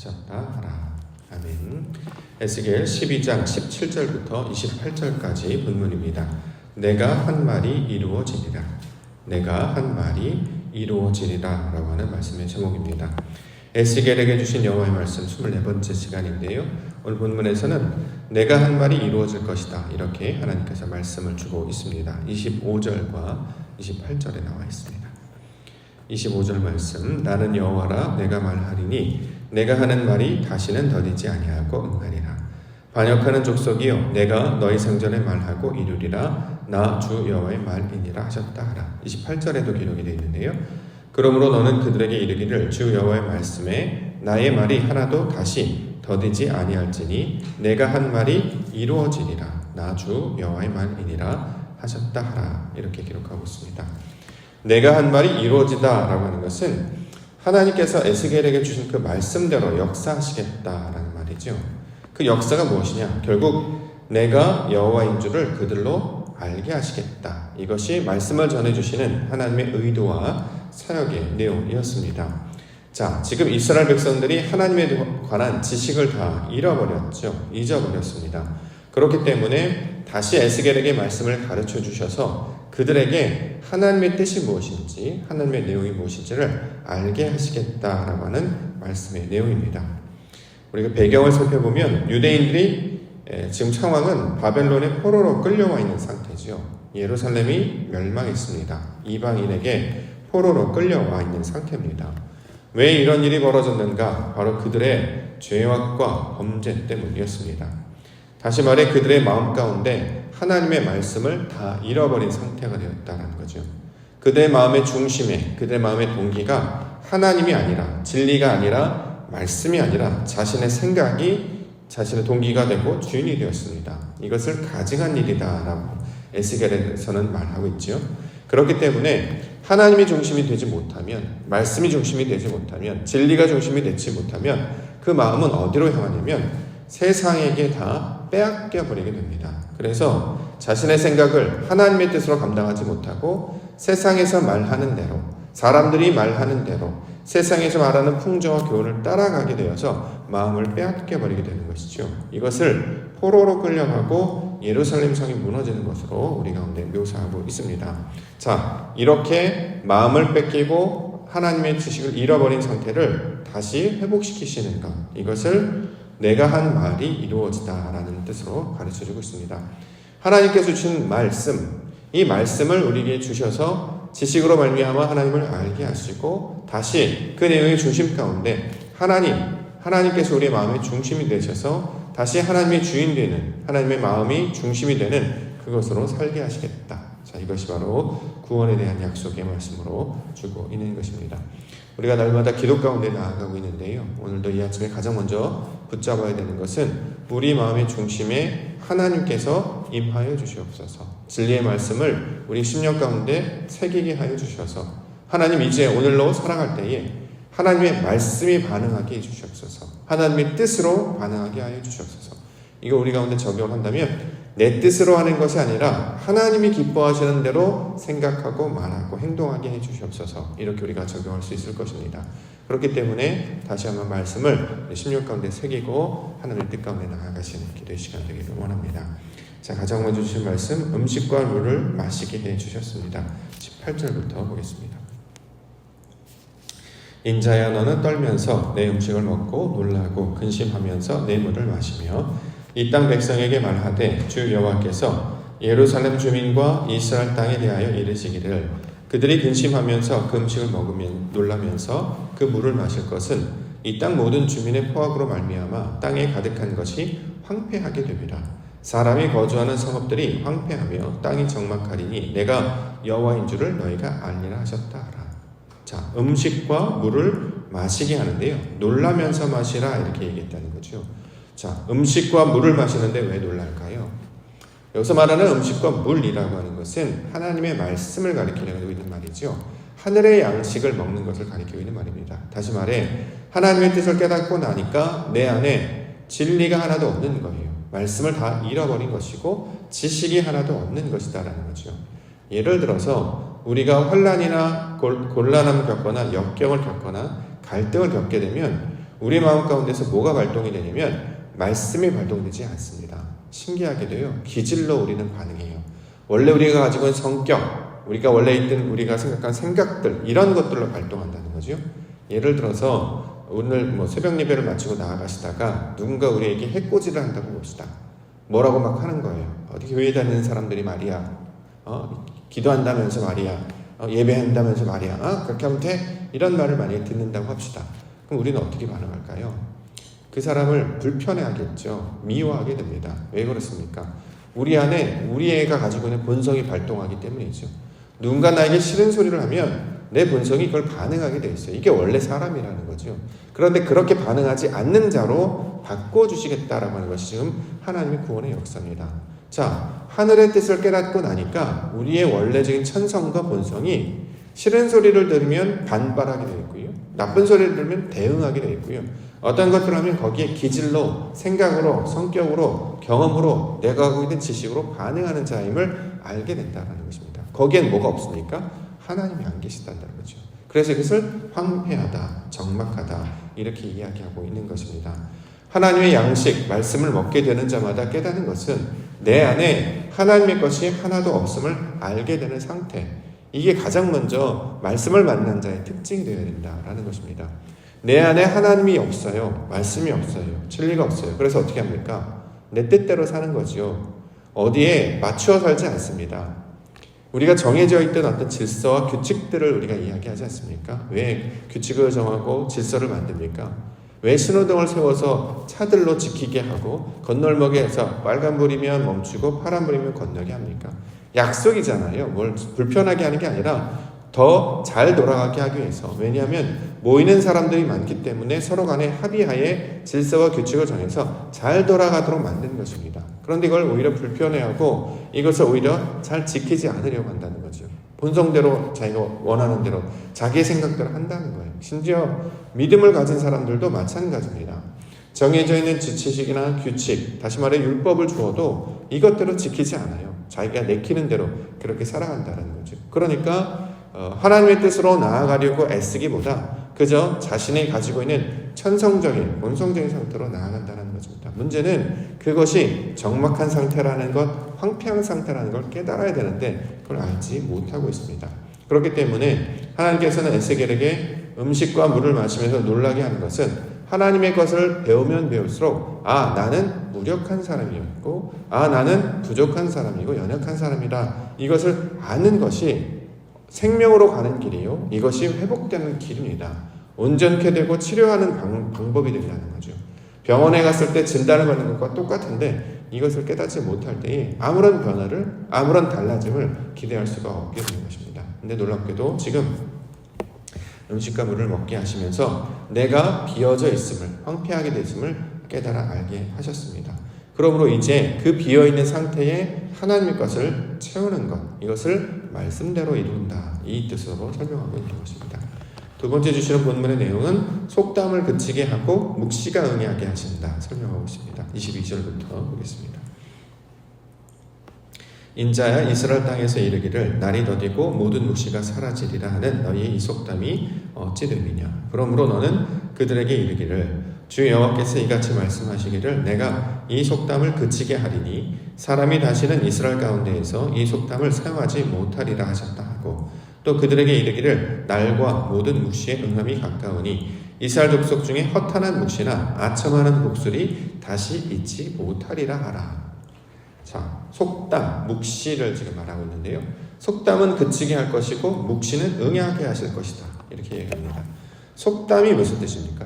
하셨다 하라. 아멘. 에스겔 12장 17절부터 28절까지 본문입니다. 내가 한 말이 이루어지리라. 내가 한 말이 이루어지리라 라고 하는 말씀의 제목입니다. 에스겔에게 주신 여호와의 말씀 24번째 시간인데요. 오늘 본문에서는 내가 한 말이 이루어질 것이다 이렇게 하나님께서 말씀을 주고 있습니다. 25절과 28절에 나와 있습니다. 25절 말씀, 나는 여호와라. 내가 말하리니 내가 하는 말이 다시는 더디지 아니하고 응하리라. 반역하는 족속이여, 내가 너희 생전에 말하고 이루리라. 나 주 여호와의 말이니라 하셨다 하라. 28절에도 기록이 되어 있는데요. 그러므로 너는 그들에게 이르기를 주 여호와의 말씀에 나의 말이 하나도 다시 더디지 아니할지니 내가 한 말이 이루어지리라. 나 주 여호와의 말이니라 하셨다 하라. 이렇게 기록하고 있습니다. 내가 한 말이 이루어지다라고 하는 것은 하나님께서 에스겔에게 주신 그 말씀대로 역사하시겠다라는 말이죠. 그 역사가 무엇이냐? 결국 내가 여호와인 줄을 그들로 알게 하시겠다. 이것이 말씀을 전해주시는 하나님의 의도와 사역의 내용이었습니다. 자, 지금 이스라엘 백성들이 하나님에 관한 지식을 다 잃어버렸죠. 잊어버렸습니다. 그렇기 때문에 다시 에스겔에게 말씀을 가르쳐 주셔서 그들에게 하나님의 뜻이 무엇인지, 하나님의 내용이 무엇인지를 알게 하시겠다라고 하는 말씀의 내용입니다. 우리가 배경을 살펴보면 유대인들이 지금 상황은 바벨론의 포로로 끌려와 있는 상태죠. 예루살렘이 멸망했습니다. 이방인에게 포로로 끌려와 있는 상태입니다. 왜 이런 일이 벌어졌는가? 바로 그들의 죄악과 범죄 때문이었습니다. 다시 말해 그들의 마음 가운데 하나님의 말씀을 다 잃어버린 상태가 되었다는 거죠. 그들의 마음의 중심에, 그들의 마음의 동기가 하나님이 아니라, 진리가 아니라, 말씀이 아니라 자신의 생각이 자신의 동기가 되고 주인이 되었습니다. 이것을 가증한 일이다라고 에스겔에서는 말하고 있죠. 그렇기 때문에 하나님이 중심이 되지 못하면, 말씀이 중심이 되지 못하면, 진리가 중심이 되지 못하면 그 마음은 어디로 향하냐면 세상에게 다 빼앗겨 버리게 됩니다. 그래서 자신의 생각을 하나님의 뜻으로 감당하지 못하고 세상에서 말하는 대로, 사람들이 말하는 대로, 세상에서 말하는 풍조와 교훈을 따라가게 되어서 마음을 빼앗겨 버리게 되는 것이죠. 이것을 포로로 끌려가고 예루살렘 성이 무너지는 것으로 우리 가운데 묘사하고 있습니다. 자, 이렇게 마음을 뺏기고 하나님의 지식을 잃어버린 상태를 다시 회복시키시는 것, 이것을 내가 한 말이 이루어지다라는 뜻으로 가르쳐주고 있습니다. 하나님께서 주신 말씀, 이 말씀을 우리에게 주셔서 지식으로 말미암아 하나님을 알게 하시고 다시 그 내용의 중심 가운데 하나님께서 우리의 마음의 중심이 되셔서 다시 하나님의 주인 되는, 하나님의 마음이 중심이 되는 그것으로 살게 하시겠다. 자, 이것이 바로 구원에 대한 약속의 말씀으로 주고 있는 것입니다. 우리가 날마다 기도 가운데 나아가고 있는데요. 오늘도 이 아침에 가장 먼저 붙잡아야 되는 것은 우리 마음의 중심에 하나님께서 임하여 주시옵소서. 진리의 말씀을 우리 심령 가운데 새기게 하여 주셔서 하나님 이제 오늘로 살아갈 때에 하나님의 말씀이 반응하게 해 주시옵소서. 하나님의 뜻으로 반응하게 하여 주시옵소서. 이거 우리 가운데 적용한다면 내 뜻으로 하는 것이 아니라 하나님이 기뻐하시는 대로 생각하고 말하고 행동하게 해 주시옵소서. 이렇게 우리가 적용할 수 있을 것입니다. 그렇기 때문에 다시 한번 말씀을 심령 가운데 새기고 하나님의 뜻 가운데 나아가시는 기도의 시간 되기를 원합니다. 자, 가장 먼저 주신 말씀, 음식과 물을 마시게 해 주셨습니다. 18절부터 보겠습니다. 인자야, 너는 떨면서 내 음식을 먹고 놀라고 근심하면서 내 물을 마시며 이 땅 백성에게 말하되 주 여호와께서 예루살렘 주민과 이스라엘 땅에 대하여 이르시기를 그들이 근심하면서 그 음식을 먹으면 놀라면서 그 물을 마실 것은 이 땅 모든 주민의 포악으로 말미암아 땅에 가득한 것이 황폐하게 됨이라. 사람이 거주하는 성읍들이 황폐하며 땅이 적막하리니 내가 여호와인 줄을 너희가 알리라 하셨다 하라. 자, 음식과 물을 마시게 하는데요. 놀라면서 마시라 이렇게 얘기했다는 거죠. 자, 음식과 물을 마시는데 왜 놀랄까요? 여기서 말하는 음식과 물이라고 하는 것은 하나님의 말씀을 가리키려고 있는 말이죠. 하늘의 양식을 먹는 것을 가리키고 있는 말입니다. 다시 말해 하나님의 뜻을 깨닫고 나니까 내 안에 진리가 하나도 없는 거예요. 말씀을 다 잃어버린 것이고 지식이 하나도 없는 것이다라는 거죠. 예를 들어서 우리가 환난이나 곤란함을 겪거나 역경을 겪거나 갈등을 겪게 되면 우리 마음 가운데서 뭐가 발동이 되냐면 말씀이 발동되지 않습니다. 신기하게도요, 기질로 우리는 반응해요. 원래 우리가 가지고 있는 성격, 우리가 원래 있던 우리가 생각한 생각들, 이런 것들로 발동한다는 거죠. 예를 들어서 오늘 새벽 예배를 마치고 나아가시다가 누군가 우리에게 해코지를 한다고 봅시다. 뭐라고 막 하는 거예요. 어디 교회 다니는 사람들이 말이야, 기도한다면서 말이야, 예배한다면서 말이야, 그렇게 하면 돼? 이런 말을 만약에 듣는다고 합시다. 그럼 우리는 어떻게 반응할까요? 그 사람을 불편해하겠죠. 미워하게 됩니다. 왜 그렇습니까? 우리 안에 우리 애가 가지고 있는 본성이 발동하기 때문이죠. 누군가 나에게 싫은 소리를 하면 내 본성이 그걸 반응하게 돼 있어요. 이게 원래 사람이라는 거죠. 그런데 그렇게 반응하지 않는 자로 바꿔주시겠다라고 하는 것이 지금 하나님의 구원의 역사입니다. 자, 하늘의 뜻을 깨닫고 나니까 우리의 원래적인 천성과 본성이 싫은 소리를 들으면 반발하게 되어 있고요. 나쁜 소리를 들으면 대응하게 되어 있고요. 어떤 것들을 하면 거기에 기질로, 생각으로, 성격으로, 경험으로, 내가 하고 있는 지식으로 반응하는 자임을 알게 된다는 것입니다. 거기엔 뭐가 없으니까 하나님이 안 계시다는 거죠. 그래서 이것을 황폐하다, 적막하다 이렇게 이야기하고 있는 것입니다. 하나님의 양식, 말씀을 먹게 되는 자마다 깨닫는 것은 내 안에 하나님의 것이 하나도 없음을 알게 되는 상태, 이게 가장 먼저 말씀을 만난 자의 특징이 되어야 된다라는 것입니다. 내 안에 하나님이 없어요. 말씀이 없어요. 진리가 없어요. 그래서 어떻게 합니까? 내 뜻대로 사는 거죠. 어디에 맞추어 살지 않습니다. 우리가 정해져 있던 어떤 질서와 규칙들을 우리가 이야기하지 않습니까? 왜 규칙을 정하고 질서를 만듭니까? 왜 신호등을 세워서 차들로 지키게 하고 건널목에서 빨간불이면 멈추고 파란불이면 건너게 합니까? 약속이잖아요. 뭘 불편하게 하는 게 아니라 더 잘 돌아가게 하기 위해서. 왜냐하면 모이는 사람들이 많기 때문에 서로 간에 합의하에 질서와 규칙을 정해서 잘 돌아가도록 만드는 것입니다. 그런데 이걸 오히려 불편해하고 이것을 오히려 잘 지키지 않으려고 한다는 거죠. 본성대로 자기가 원하는 대로 자기의 생각대로 한다는 거예요. 심지어 믿음을 가진 사람들도 마찬가지입니다. 정해져 있는 지식이나 규칙, 다시 말해 율법을 주어도 이것대로 지키지 않아요. 자기가 내키는 대로 그렇게 살아간다는 거죠. 그러니까 하나님의 뜻으로 나아가려고 애쓰기보다 그저 자신이 가지고 있는 천성적인, 본성적인 상태로 나아간다는 것입니다. 문제는 그것이 적막한 상태라는 것, 황폐한 상태라는 걸 깨달아야 되는데 그걸 알지 못하고 있습니다. 그렇기 때문에 하나님께서는 에스겔에게 음식과 물을 마시면서 놀라게 하는 것은 하나님의 것을 배우면 배울수록 나는 무력한 사람이었고 나는 부족한 사람이고 연약한 사람이다. 이것을 아는 것이 생명으로 가는 길이요. 이것이 회복되는 길입니다. 온전케 되고 치료하는 방법이 된다는 거죠. 병원에 갔을 때 진단을 받는 것과 똑같은데 이것을 깨닫지 못할 때에 아무런 변화를, 아무런 달라짐을 기대할 수가 없게 되는 것입니다. 근데 놀랍게도 지금 음식과 물을 먹게 하시면서 내가 비어져 있음을, 황폐하게 됐음을 깨달아 알게 하셨습니다. 그러므로 이제 그 비어있는 상태에 하나님의 것을 채우는 것, 이것을 말씀대로 이룬다. 이 뜻으로 설명하고 있는 것입니다. 두 번째 주시는 본문의 내용은 속담을 그치게 하고 묵시가 응하게 하신다. 설명하고 있습니다. 22절부터 보겠습니다. 인자야 이스라엘 땅에서 이르기를 날이 더디고 모든 묵시가 사라지리라 하는 너희의 이 속담이 어찌 됨이냐. 그러므로 너는 그들에게 이르기를 주 여호와께서 이같이 말씀하시기를 내가 이 속담을 그치게 하리니 사람이 다시는 이스라엘 가운데에서 이 속담을 사용하지 못하리라 하셨다 하고 또 그들에게 이르기를 날과 모든 묵시의 응함이 가까우니 이스라엘 족속 중에 허탄한 묵시나 아첨하는 목소리 다시 있지 못하리라 하라. 자, 속담, 묵시를 지금 말하고 있는데요. 속담은 그치게 할 것이고 묵시는 응하게 하실 것이다. 이렇게 얘기합니다. 속담이 무슨 뜻입니까?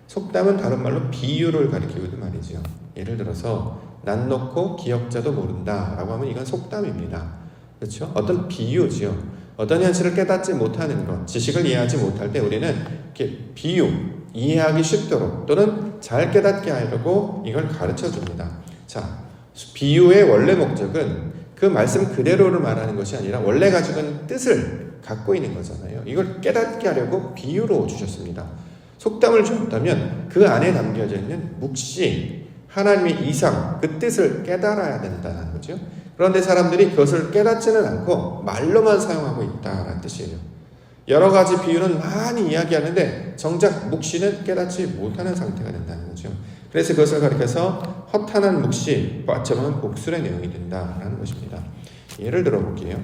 속담은 다른 말로 비유를 가리키는 말이죠. 예를 들어서 난 놓고 기억자도 모른다 라고 하면 이건 속담입니다. 그렇죠? 어떤 비유죠. 어떤 현실을 깨닫지 못하는 것, 지식을 이해하지 못할 때 우리는 이렇게 비유, 이해하기 쉽도록 또는 잘 깨닫게 하려고 이걸 가르쳐 줍니다. 자, 비유의 원래 목적은 그 말씀 그대로를 말하는 것이 아니라 원래 가지고 있는 뜻을 갖고 있는 거잖아요. 이걸 깨닫게 하려고 비유로 주셨습니다. 속담을 주었다면 그 안에 담겨져 있는 묵시, 하나님의 이상, 그 뜻을 깨달아야 된다는 거죠. 그런데 사람들이 그것을 깨닫지는 않고 말로만 사용하고 있다는 뜻이에요. 여러 가지 비유는 많이 이야기하는데 정작 묵시는 깨닫지 못하는 상태가 된다는 거죠. 그래서 그것을 가리켜서 허탄한 묵시, 빠져만 복술의 내용이 된다라는 것입니다. 예를 들어볼게요.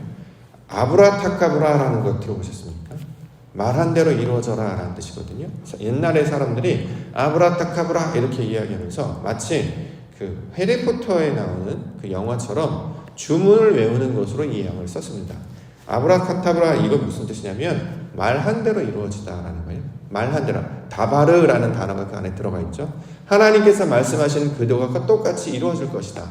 아브라타카브라라는 거 들어보셨습니까? 말한 대로 이루어져라 라는 뜻이거든요. 옛날에 사람들이 아브라타카브라 이렇게 이야기하면서 마치 그 해리포터에 나오는 그 영화처럼 주문을 외우는 것으로 이 양을 썼습니다. 아브라카타브라 이거 무슨 뜻이냐면 말한 대로 이루어지다라는 거예요. 말한 대로 다바르라는 단어가 그 안에 들어가 있죠. 하나님께서 말씀하신 그대로가 똑같이 이루어질 것이다.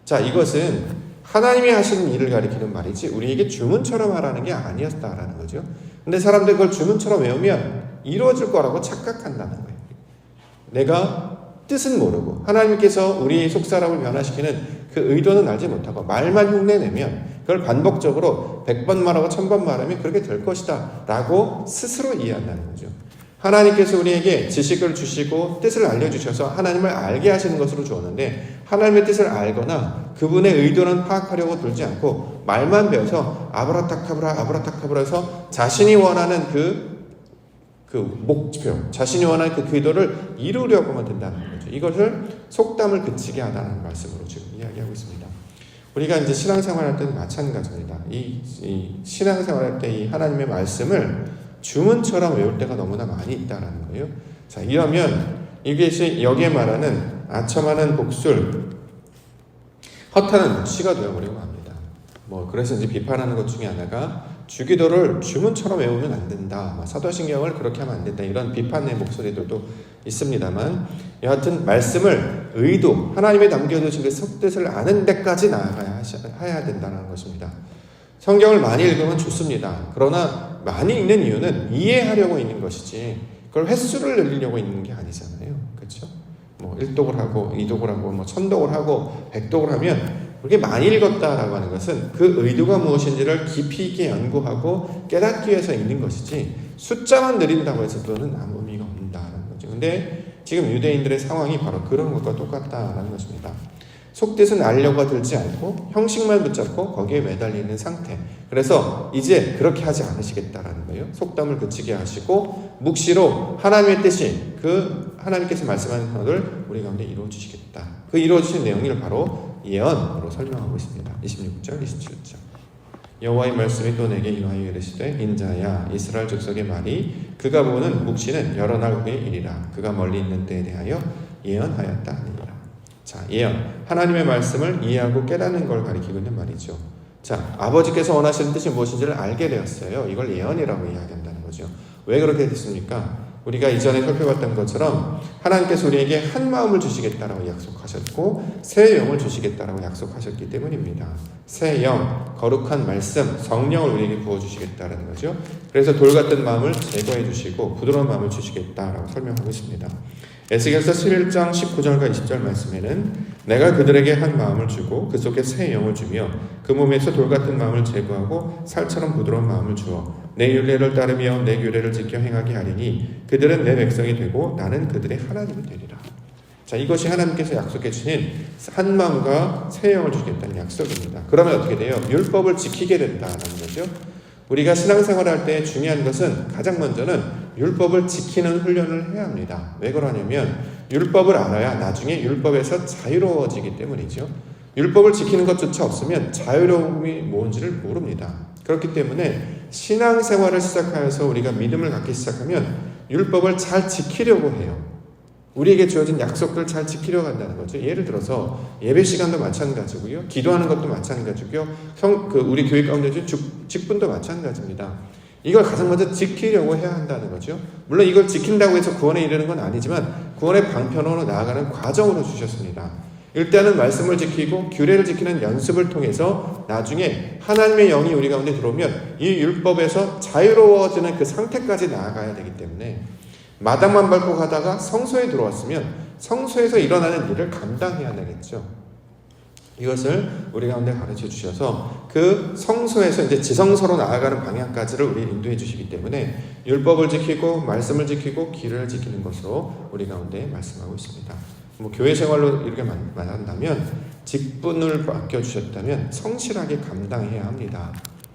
자, 이것은 하나님이 하시는 일을 가리키는 말이지 우리에게 주문처럼 하라는 게 아니었다라는 거죠. 근데 사람들이 그걸 주문처럼 외우면 이루어질 거라고 착각한다는 거예요. 내가 뜻은 모르고 하나님께서 우리 속사람을 변화시키는 그 의도는 알지 못하고 말만 흉내내면 그걸 반복적으로 100번 말하고 1000번 말하면 그렇게 될 것이다 라고 스스로 이해한다는 거죠. 하나님께서 우리에게 지식을 주시고 뜻을 알려주셔서 하나님을 알게 하시는 것으로 주었는데 하나님의 뜻을 알거나 그분의 의도는 파악하려고 들지 않고 말만 배워서 아브라타카브라 해서 자신이 원하는 그 목표, 자신이 원하는 그 의도를 이루려고만 된다는 거죠. 이것을 속담을 그치게 하다는 말씀으로 지금 이야기하고 있습니다. 우리가 이제 신앙생활할 때는 마찬가지입니다. 이 신앙생활할 때 이 하나님의 말씀을 주문처럼 외울 때가 너무나 많이 있다는 거예요. 자, 이러면 이게 여기에 말하는 아첨하는 복술, 허탄한 묵시가 되어버리고 합니다. 그래서 이제 비판하는 것 중에 하나가 주기도를 주문처럼 외우면 안 된다. 사도신경을 그렇게 하면 안 된다. 이런 비판의 목소리들도 있습니다만 여하튼 말씀을 의도, 하나님의 남겨두신 그 속뜻을 아는 데까지 나아가야 해야 된다는 것입니다. 성경을 많이 읽으면 좋습니다. 그러나 많이 읽는 이유는 이해하려고 있는 것이지 그걸 횟수를 늘리려고 있는 게 아니잖아요. 그렇죠? 1독을 하고 2독을 하고 1000독을 하고 100독을 하면 그렇게 많이 읽었다라고 하는 것은 그 의도가 무엇인지를 깊이 있게 연구하고 깨닫기 위해서 읽는 것이지 숫자만 늘린다고 해서 그거는 아무 의미가 없다는 거죠. 근데 지금 유대인들의 상황이 바로 그런 것과 똑같다라는 것입니다. 속뜻은 알려고 들지 않고 형식만 붙잡고 거기에 매달리는 상태. 그래서 이제 그렇게 하지 않으시겠다라는 거예요. 속담을 그치게 하시고 묵시로 하나님의 뜻이 그 하나님께서 말씀하는 것을 우리 가운데 이루어 주시겠다. 그 이루어 주신 내용을 바로 예언으로 설명하고 있습니다. 26절, 27절. 여호와의 말씀이 또 내게 임하여 이르시되 인자야 이스라엘 족속의 말이 그가 보는 묵시는 여러 날 후의 일이라 그가 멀리 있는 때에 대하여 예언하였다 하니라. 자, 예언. 하나님의 말씀을 이해하고 깨닫는 걸 가리키고 있는 말이죠. 자, 아버지께서 원하시는 뜻이 무엇인지를 알게 되었어요. 이걸 예언이라고 이야기한다는 거죠. 왜 그렇게 됐습니까? 우리가 이전에 살펴봤던 것처럼 하나님께서 우리에게 한 마음을 주시겠다라고 약속하셨고 새 영을 주시겠다라고 약속하셨기 때문입니다. 새 영, 거룩한 말씀, 성령을 우리에게 부어주시겠다라는 거죠. 그래서 돌 같은 마음을 제거해 주시고 부드러운 마음을 주시겠다라고 설명하고 있습니다. 에스겔서 11장 19절과 20절 말씀에는 내가 그들에게 한 마음을 주고 그 속에 새 영을 주며 그 몸에서 돌 같은 마음을 제거하고 살처럼 부드러운 마음을 주어 내 율례를 따르며 내 규례를 지켜 행하게 하리니 그들은 내 백성이 되고 나는 그들의 하나님이 되리라. 자, 이것이 하나님께서 약속해 주신 한 마음과 새 영을 주시겠다는 약속입니다. 그러면 어떻게 돼요? 율법을 지키게 된다는 거죠. 우리가 신앙생활할 때 중요한 것은 가장 먼저는 율법을 지키는 훈련을 해야 합니다. 왜 그러냐면 율법을 알아야 나중에 율법에서 자유로워지기 때문이죠. 율법을 지키는 것조차 없으면 자유로움이 뭔지를 모릅니다. 그렇기 때문에 신앙생활을 시작하여서 우리가 믿음을 갖기 시작하면 율법을 잘 지키려고 해요. 우리에게 주어진 약속들을 잘 지키려고 한다는 거죠. 예를 들어서 예배 시간도 마찬가지고요. 기도하는 것도 마찬가지고요. 우리 교회 가운데 직분도 마찬가지입니다. 이걸 가장 먼저 지키려고 해야 한다는 거죠. 물론 이걸 지킨다고 해서 구원에 이르는 건 아니지만 구원의 방편으로 나아가는 과정으로 주셨습니다. 일단은 말씀을 지키고 규례를 지키는 연습을 통해서 나중에 하나님의 영이 우리 가운데 들어오면 이 율법에서 자유로워지는 그 상태까지 나아가야 되기 때문에 마당만 밟고 가다가 성소에 들어왔으면 성소에서 일어나는 일을 감당해야 되겠죠. 이것을 우리 가운데 가르쳐 주셔서 그 성소에서 이제 지성소로 나아가는 방향까지를 우리 인도해 주시기 때문에 율법을 지키고 말씀을 지키고 기를 지키는 것으로 우리 가운데 말씀하고 있습니다. 교회 생활로 이렇게 말한다면 직분을 맡겨주셨다면 성실하게 감당해야 합니다.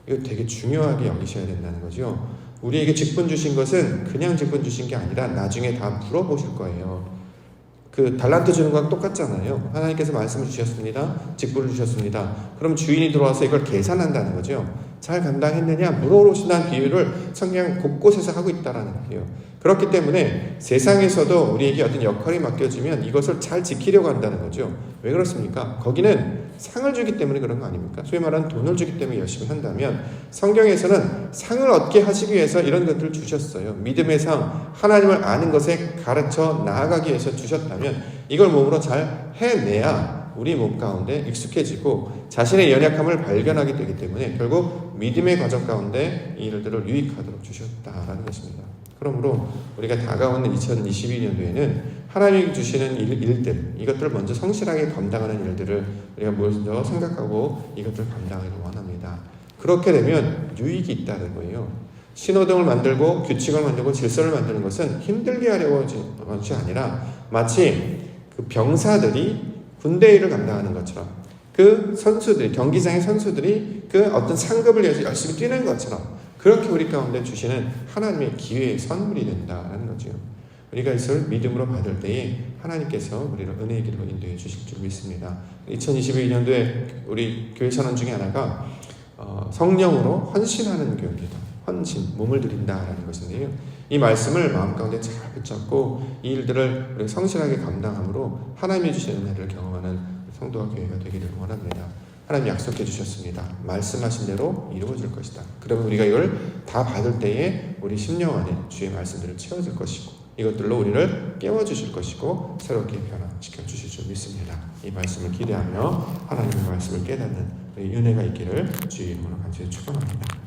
이거 되게 중요하게 여기셔야 된다는 거죠. 우리에게 직분 주신 것은 그냥 직분 주신 게 아니라 나중에 다 물어보실 거예요. 그 달란트 주는 거랑 똑같잖아요. 하나님께서 말씀을 주셨습니다. 직분을 주셨습니다. 그럼 주인이 들어와서 이걸 계산한다는 거죠. 잘 감당했느냐 물어보신다는 비유를 성경 곳곳에서 하고 있다는 거예요. 그렇기 때문에 세상에서도 우리에게 어떤 역할이 맡겨지면 이것을 잘 지키려고 한다는 거죠. 왜 그렇습니까? 거기는 상을 주기 때문에 그런 거 아닙니까? 소위 말하는 돈을 주기 때문에 열심히 한다면 성경에서는 상을 얻게 하시기 위해서 이런 것들을 주셨어요. 믿음의 상, 하나님을 아는 것에 가르쳐 나아가기 위해서 주셨다면 이걸 몸으로 잘 해내야 우리 몸 가운데 익숙해지고 자신의 연약함을 발견하게 되기 때문에 결국 믿음의 과정 가운데 이 일들을 유익하도록 주셨다라는 것입니다. 그러므로 우리가 다가오는 2022년도에는 하나님이 주시는 일들, 이것들을 먼저 성실하게 감당하는 일들을 우리가 먼저 생각하고 이것들을 감당하기를 원합니다. 그렇게 되면 유익이 있다는 거예요. 신호등을 만들고 규칙을 만들고 질서를 만드는 것은 힘들게 하려고 하는 것이 아니라 마치 그 병사들이 군대 일을 감당하는 것처럼 그 선수들이, 경기장의 선수들이 그 어떤 상급을 위해서 열심히 뛰는 것처럼 그렇게 우리 가운데 주시는 하나님의 기회의 선물이 된다는 거죠. 우리가 이것을 믿음으로 받을 때에 하나님께서 우리를 은혜의 길로 인도해 주실 줄 믿습니다. 2022년도에 우리 교회 선언 중에 하나가 성령으로 헌신하는 교회입니다. 헌신, 몸을 드린다라는 것인데요. 이 말씀을 마음 가운데 잘 붙잡고 이 일들을 우리가 성실하게 감당함으로 하나님이 주시는 은혜를 경험하는 성도와 교회가 되기를 원합니다. 하나님 약속해 주셨습니다. 말씀하신 대로 이루어질 것이다. 그러면 우리가 이걸 다 받을 때에 우리 심령 안에 주의 말씀들을 채워질 것이고 이것들로 우리를 깨워주실 것이고 새롭게 변화시켜 주실 줄 믿습니다. 이 말씀을 기대하며 하나님의 말씀을 깨닫는 은혜가 있기를 주의 이름으로 간절히 축원합니다.